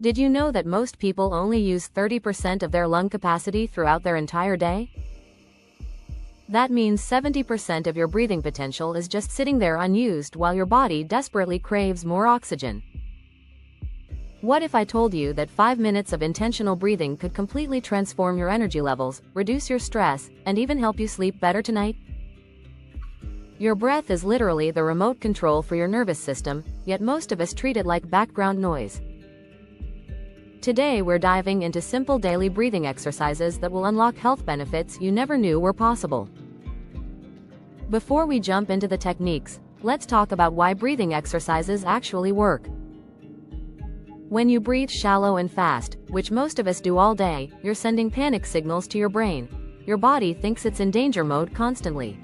Did you know that most people only use 30% of their lung capacity throughout their entire day? That means 70% of your breathing potential is just sitting there unused while your body desperately craves more oxygen. What if I told you that 5 minutes of intentional breathing could completely transform your energy levels, reduce your stress, and even help you sleep better tonight? Your breath is literally the remote control for your nervous system, yet most of us treat it like background noise. Today we're diving into simple daily breathing exercises that will unlock health benefits you never knew were possible. Before we jump into the techniques, let's talk about why breathing exercises actually work. When you breathe shallow and fast, which most of us do all day, you're sending panic signals to your brain. Your body thinks it's in danger mode constantly.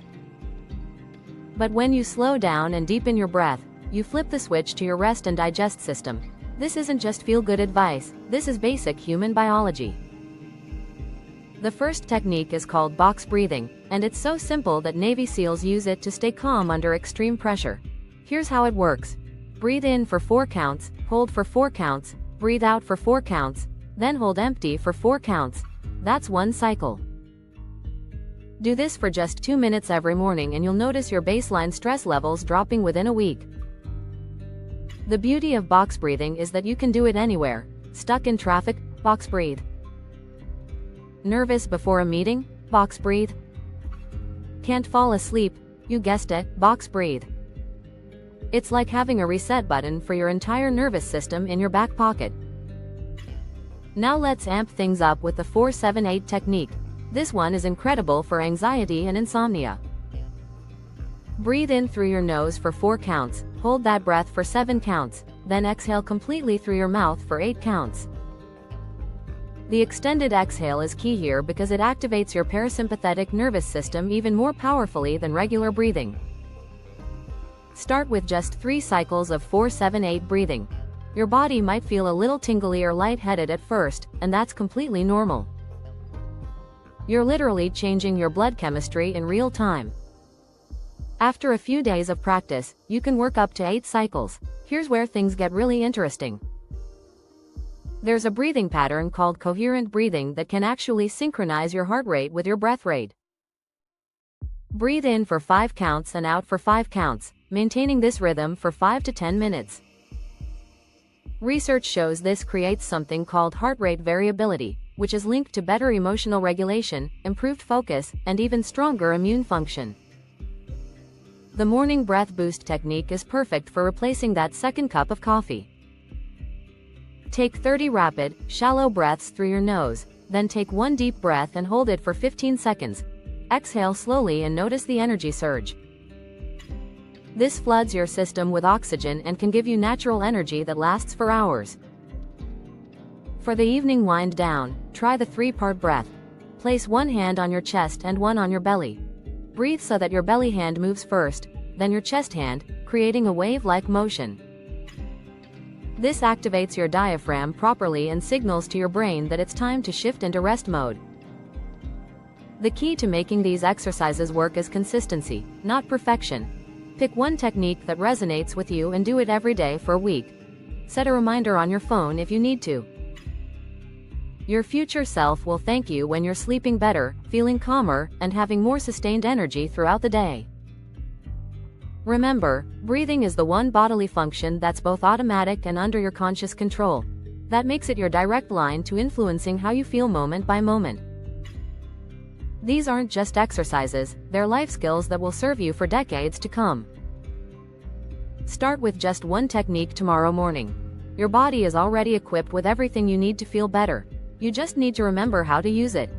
But when you slow down and deepen your breath, you flip the switch to your rest and digest system. This isn't just feel-good advice, this is basic human biology. The first technique is called box breathing, and it's so simple that Navy SEALs use it to stay calm under extreme pressure. Here's how it works. Breathe in for 4 counts, hold for 4 counts, breathe out for 4 counts, then hold empty for 4 counts. That's one cycle. Do this for just 2 minutes every morning and you'll notice your baseline stress levels dropping within a week. The beauty of box breathing is that you can do it anywhere. Stuck in traffic? Box breathe. Nervous before a meeting? Box breathe. Can't fall asleep? You guessed it, box breathe. It's like having a reset button for your entire nervous system in your back pocket. Now let's amp things up with the 4-7-8 technique. This one is incredible for anxiety and insomnia. Breathe in through your nose for 4 counts, hold that breath for 7 counts, then exhale completely through your mouth for 8 counts. The extended exhale is key here because it activates your parasympathetic nervous system even more powerfully than regular breathing. Start with just 3 cycles of 4-7-8 breathing. Your body might feel a little tingly or lightheaded at first, and that's completely normal. You're literally changing your blood chemistry in real time. After a few days of practice, you can work up to 8 cycles. Here's where things get really interesting. There's a breathing pattern called coherent breathing that can actually synchronize your heart rate with your breath rate. Breathe in for 5 counts and out for 5 counts, maintaining this rhythm for 5 to 10 minutes. Research shows this creates something called heart rate variability, which is linked to better emotional regulation, improved focus, and even stronger immune function. The morning breath boost technique is perfect for replacing that second cup of coffee. Take 30 rapid, shallow breaths through your nose, then take 1 deep breath and hold it for 15 seconds. Exhale slowly and notice the energy surge. This floods your system with oxygen and can give you natural energy that lasts for hours. For the evening wind down, try the 3-part breath. Place 1 hand on your chest and 1 on your belly. Breathe so that your belly hand moves first, then your chest hand, creating a wave-like motion. This activates your diaphragm properly and signals to your brain that it's time to shift into rest mode. The key to making these exercises work is consistency, not perfection. Pick one technique that resonates with you and do it every day for a week. Set a reminder on your phone if you need to. Your future self will thank you when you're sleeping better, feeling calmer, and having more sustained energy throughout the day. Remember, breathing is the one bodily function that's both automatic and under your conscious control. That makes it your direct line to influencing how you feel moment by moment. These aren't just exercises, they're life skills that will serve you for decades to come. Start with just one technique tomorrow morning. Your body is already equipped with everything you need to feel better. You just need to remember how to use it.